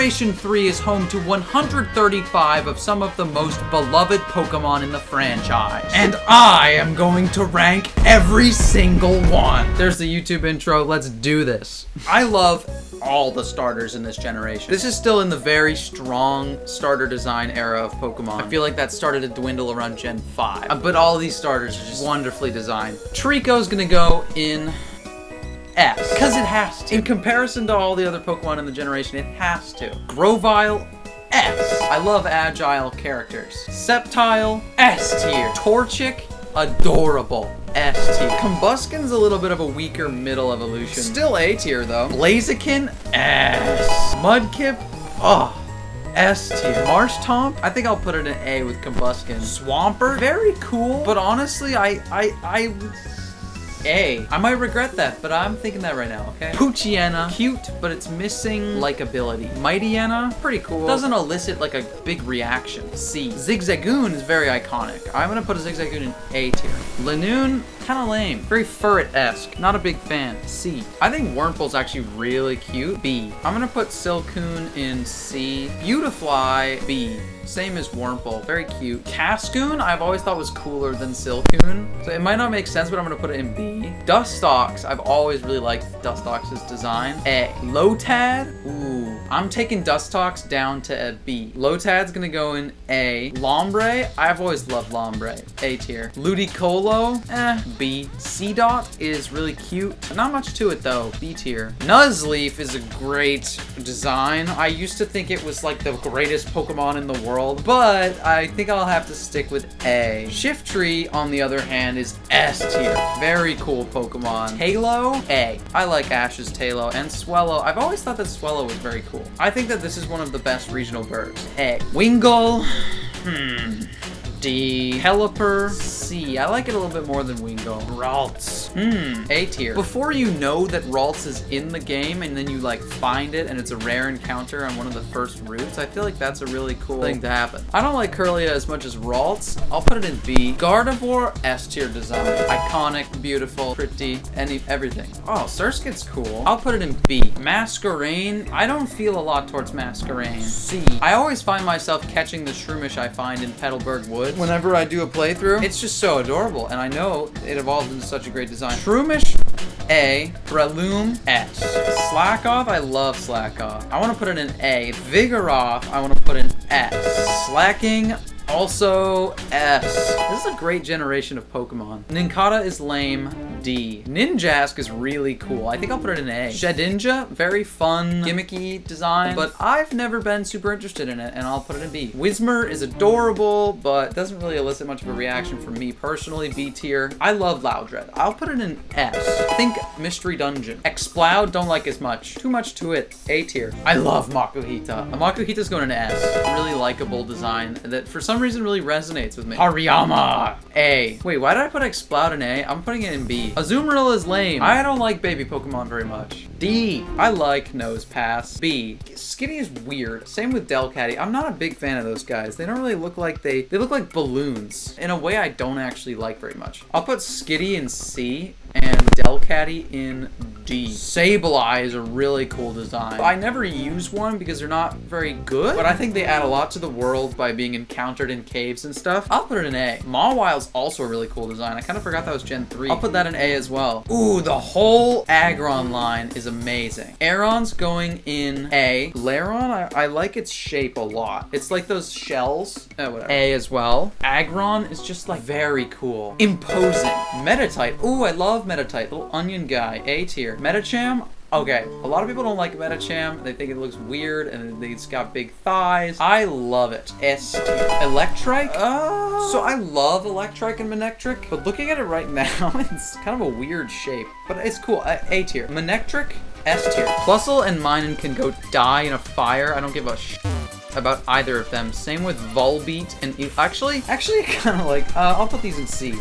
Generation 3 is home to 135 of some of the most beloved Pokemon in the franchise. And I am going to rank every single one. There's the YouTube intro. Let's do this. I love all the starters in this generation. This is still in the very strong starter design era of Pokemon. I feel like that started to dwindle around Gen 5. But all of these starters are just wonderfully designed. Trico's gonna go in S, because it has to. In comparison to all the other Pokemon in the generation, it has to. Grovyle, S. I love agile characters. Sceptile, S tier. Torchic, adorable. S tier. Combusken's a little bit of a weaker middle evolution. Still A tier though. Blaziken, S. Mudkip, S tier. Marshtomp, I think I'll put it in A with Combusken. Swampert, very cool, but honestly, A. I might regret that, but I'm thinking that right now, okay? Poochyena, cute, but it's missing likability. Mightyena, pretty cool. Doesn't elicit like a big reaction. C. Zigzagoon is very iconic. I'm gonna put a Zigzagoon in A tier. Lanoon, kinda lame. Very Furret-esque. Not a big fan. C. I think Wurmple's actually really cute. B. I'm gonna put Silcoon in C. Beautifly, B. Same as Wurmple, very cute. Cascoon, I've always thought was cooler than Silcoon, so it might not make sense, but I'm gonna put it in B. Dustox, I've always really liked Dustox's design. A. Lotad, ooh, I'm taking Dustox down to a B. Lotad's gonna go in A. Lombre, I've always loved Lombre, A tier. Ludicolo, B. Seedot is really cute, not much to it though, B tier. Nuzleaf is a great design. I used to think it was like the greatest Pokemon in the world, but I think I'll have to stick with A. Shiftry, on the other hand, is S tier. Very cool Pokemon. Tailo, A. I like Ash's Tailo. And Swellow, I've always thought that Swellow was very cool. I think that this is one of the best regional birds. A. Wingull, D. Pelipper, C. I like it a little bit more than Wingull. Ralts, A tier. Before you know that Ralts is in the game and then you like find it and it's a rare encounter on one of the first routes, I feel like that's a really cool thing to happen. I don't like Curlia as much as Ralts. I'll put it in B. Gardevoir, S tier design. Iconic, beautiful, pretty, everything. Oh, Surskit's cool. I'll put it in B. Masquerain, I don't feel a lot towards Masquerain. C. I always find myself catching the Shroomish I find in Petalburg Woods whenever I do a playthrough. It's just so adorable, and I know it evolved into such a great design. Shroomish, A. Breloom, S. Slackoth, I love Slackoth. I want to put it in A. Vigoroth, I want to put in S. Slacking, also S. This is a great generation of Pokemon. Nincada is lame, D. Ninjask is really cool. I think I'll put it in A. Shedinja, very fun, gimmicky design, but I've never been super interested in it, and I'll put it in B. Whismur is adorable, but doesn't really elicit much of a reaction from me personally, B tier. I love Loudred. I'll put it in S. Think Mystery Dungeon. Exploud, don't like as much. Too much to it, A tier. I love Makuhita. Makuhita's going in S. Really likable design that for some reason really resonates with me. Hariyama, A. Wait, why did I put Exploud in A? I'm putting it in B. Azumarill is lame. I don't like baby Pokemon very much. D. I like Nosepass. B. Skitty is weird. Same with Delcatty. I'm not a big fan of those guys. They don't really look like they look like balloons in a way I don't actually like very much. I'll put Skitty in C and Delcatty in D. Sableye is a really cool design. I never use one because they're not very good, but I think they add a lot to the world by being encountered in caves and stuff. I'll put it in A. Mawile's also a really cool design. I kind of forgot that was Gen 3. I'll put that in A as well. Ooh, the whole Aggron line is amazing. Aeron's going in A. Lairon, I like its shape a lot. It's like those shells. Whatever. A as well. Aggron is just like very cool. Imposing. Metatype. Ooh, I love Metatype. Little onion guy. A tier. Metacham. Okay, a lot of people don't like Metacham. They think it looks weird and it's got big thighs. I love it. S tier. Electrike? So I love Electrike and Manectric, but looking at it right now, it's kind of a weird shape, but it's cool. A tier. Manectric? S tier. Plusle and Minun can go die in a fire. I don't give a about either of them. Same with Volbeat and actually I kind of like, I'll put these in C.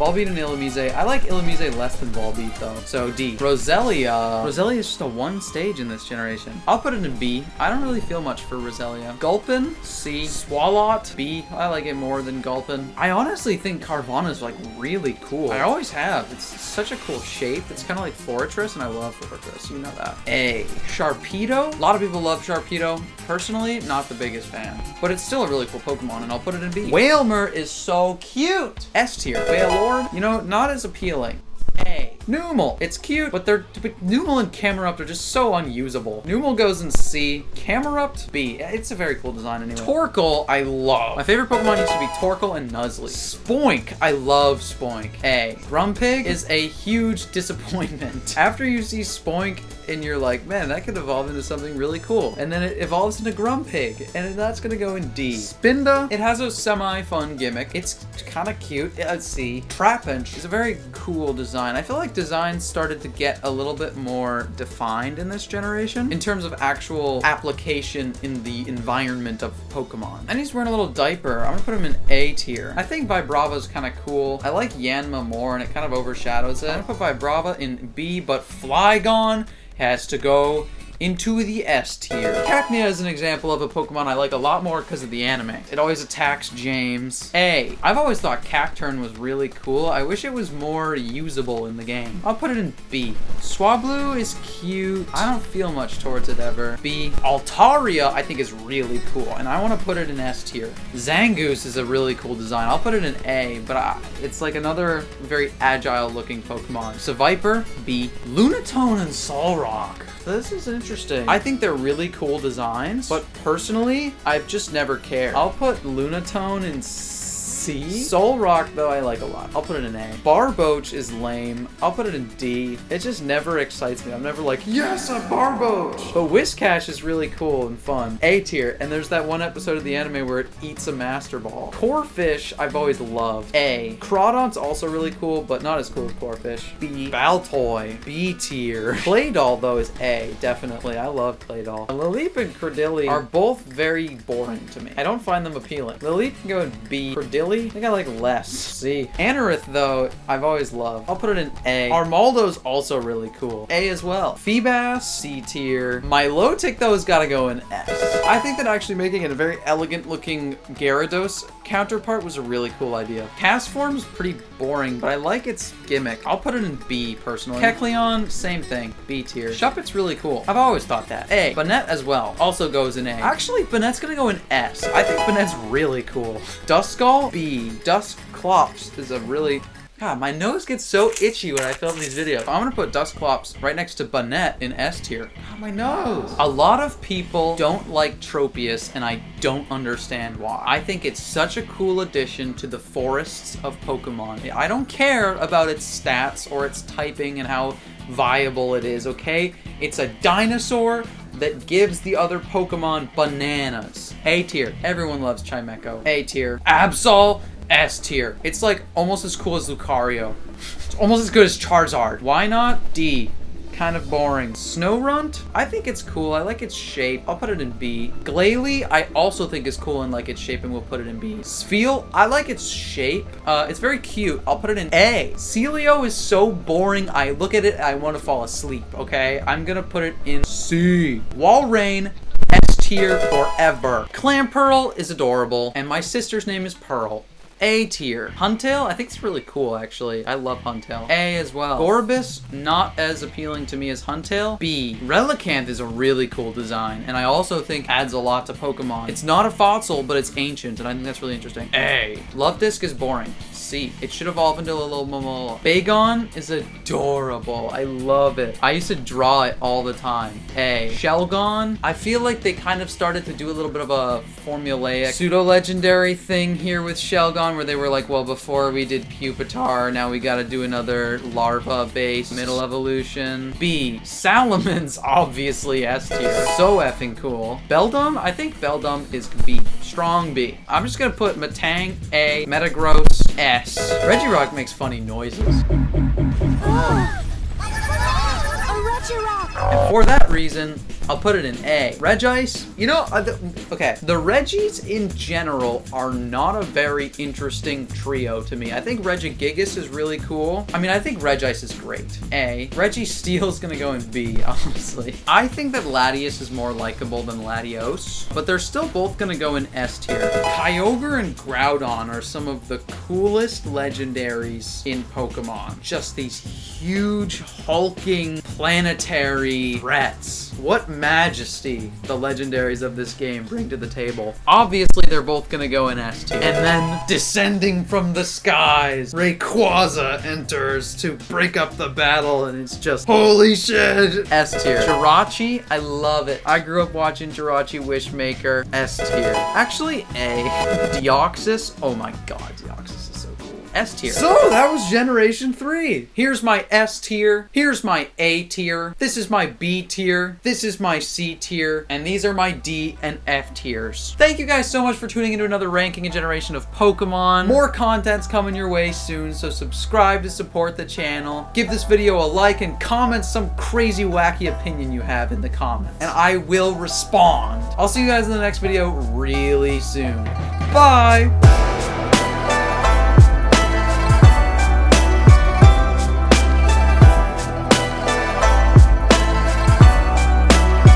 Volbeat and Illumise. I like Illumise less than Volbeat though. So D. Roselia. Roselia is just a one stage in this generation. I'll put it in B. I don't really feel much for Roselia. Gulpin, C. Swalot, B. I like it more than Gulpin. I honestly think Carvanha is like really cool. I always have. It's such a cool shape. It's kind of like Fortress, and I love Fortress. You know that. A. Sharpedo. A lot of people love Sharpedo. Personally, not the biggest fan, but it's still a really cool Pokemon, and I'll put it in B. Whalmer is so cute. S tier. Wailord, you know, not as appealing. A. Numel. It's cute, but Numel and Camerupt are just so unusable. Numel goes in C. Camerupt, B. It's a very cool design anyway. Torkoal, I love. My favorite Pokemon used to be Torkoal and Nuzlocke. Spoink, I love Spoink. A. Grumpig is a huge disappointment. After you see Spoink, and you're like, man, that could evolve into something really cool. And then it evolves into Grumpig, and that's gonna go in D. Spinda, it has a semi-fun gimmick. It's kind of cute. Let's see. Trapinch is a very cool design. I feel like designs started to get a little bit more defined in this generation in terms of actual application in the environment of Pokemon. And he's wearing a little diaper. I'm gonna put him in A tier. I think Vibrava's kind of cool. I like Yanma more, and it kind of overshadows it. I'm gonna put Vibrava in B, but Flygon has to go into the S tier. Cacnea is an example of a Pokemon I like a lot more because of the anime. It always attacks James. A. I've always thought Cacturne was really cool. I wish it was more usable in the game. I'll put it in B. Swablu is cute. I don't feel much towards it ever. B. Altaria I think is really cool, and I want to put it in S tier. Zangoose is a really cool design. I'll put it in A, but it's like another very agile looking Pokemon. Seviper, B. Lunatone and Solrock. This is interesting. I think they're really cool designs, but personally, I've just never cared. I'll put Lunatone in C. Solrock, though, I like a lot. I'll put it in A. Barboach is lame. I'll put it in D. It just never excites me. I'm never like, yes, a Barboach. But Whiscash is really cool and fun. A tier. And there's that one episode of the anime where it eats a Master Ball. Corphish, I've always loved. A. Crawdon's also really cool, but not as cool as Corphish. B. Baltoy. B tier. Claydol, though, is A. Definitely. I love Claydol. Lileep and Credilli are both very boring to me. I don't find them appealing. Lileep can go in B. Credilli, I think I like less. C. Anorith, though, I've always loved. I'll put it in A. Armaldo's also really cool. A as well. Feebas, C tier. Milotic, though, has got to go in S. I think that actually making it a very elegant looking Gyarados counterpart was a really cool idea. Castform's pretty boring, but I like its gimmick. I'll put it in B, personally. Kecleon, same thing. B tier. Shuppet's really cool. I've always thought that. A. Banette as well. Also goes in A. Actually, Banette's gonna go in S. I think Banette's really cool. Duskull, B. Dusclops is a really... God, my nose gets so itchy when I film these videos. I'm gonna put Dusclops right next to Banette in S tier. God, my nose. A lot of people don't like Tropius, and I don't understand why. I think it's such a cool addition to the forests of Pokemon. I don't care about its stats or its typing and how viable it is, okay? It's a dinosaur that gives the other Pokemon bananas. A tier. Everyone loves Chimecho. A tier. Absol, S tier. It's like almost as cool as Lucario. It's almost as good as Charizard. Why not? D. Kind of boring. Snorunt, I think it's cool. I like its shape. I'll put it in B. Glalie, I also think is cool and like its shape, and we'll put it in B. Spheal, I like its shape. It's very cute. I'll put it in A. Celio is so boring. I look at it, I want to fall asleep, okay? I'm gonna put it in C. Walrein, S tier forever. Clamperl is adorable, and my sister's name is Pearl. A tier. Huntail, I think it's really cool, actually. I love Huntail. A as well. Gorbis, not as appealing to me as Huntail. B. Relicanth is a really cool design, and I also think adds a lot to Pokemon. It's not a fossil, but it's ancient, and I think that's really interesting. A. Luvdisc is boring. C. It should evolve into a little Momola. Bagon is adorable. I love it. I used to draw it all the time. A. Shelgon, I feel like they kind of started to do a little bit of a formulaic pseudo-legendary thing here with Shelgon, where they were like, well, before we did Pupitar, now we gotta do another larva-based middle evolution. B. Salamence, obviously S tier. So effing cool. Beldum, I think Beldum is B. Strong B. I'm just gonna put Metang A, Metagross S. Regirock makes funny noises. A Regirock! And for that reason, I'll put it in A. Regice, you know, okay, the Regis in general are not a very interesting trio to me. I think Regigigas is really cool. I mean, I think Regice is great. A. Registeel's gonna go in B, honestly. I think that Latios is more likable than Latios, but they're still both gonna go in S tier. Kyogre and Groudon are some of the coolest legendaries in Pokemon. Just these huge, hulking, planetary threats. What majesty the legendaries of this game bring to the table. Obviously, they're both gonna go in S tier. And then, descending from the skies, Rayquaza enters to break up the battle, and it's just, holy shit! S tier. Jirachi, I love it. I grew up watching Jirachi Wishmaker. S tier. Actually, A. Deoxys, oh my god, Deoxys is so cool. S tier. So that was Generation 3. Here's my S tier. Here's my A tier. This is my B tier. This is my C tier. And these are my D and F tiers. Thank you guys so much for tuning into another ranking and generation of Pokemon. More content's coming your way soon, so subscribe to support the channel. Give this video a like and comment some crazy wacky opinion you have in the comments. And I will respond. I'll see you guys in the next video really soon. Bye!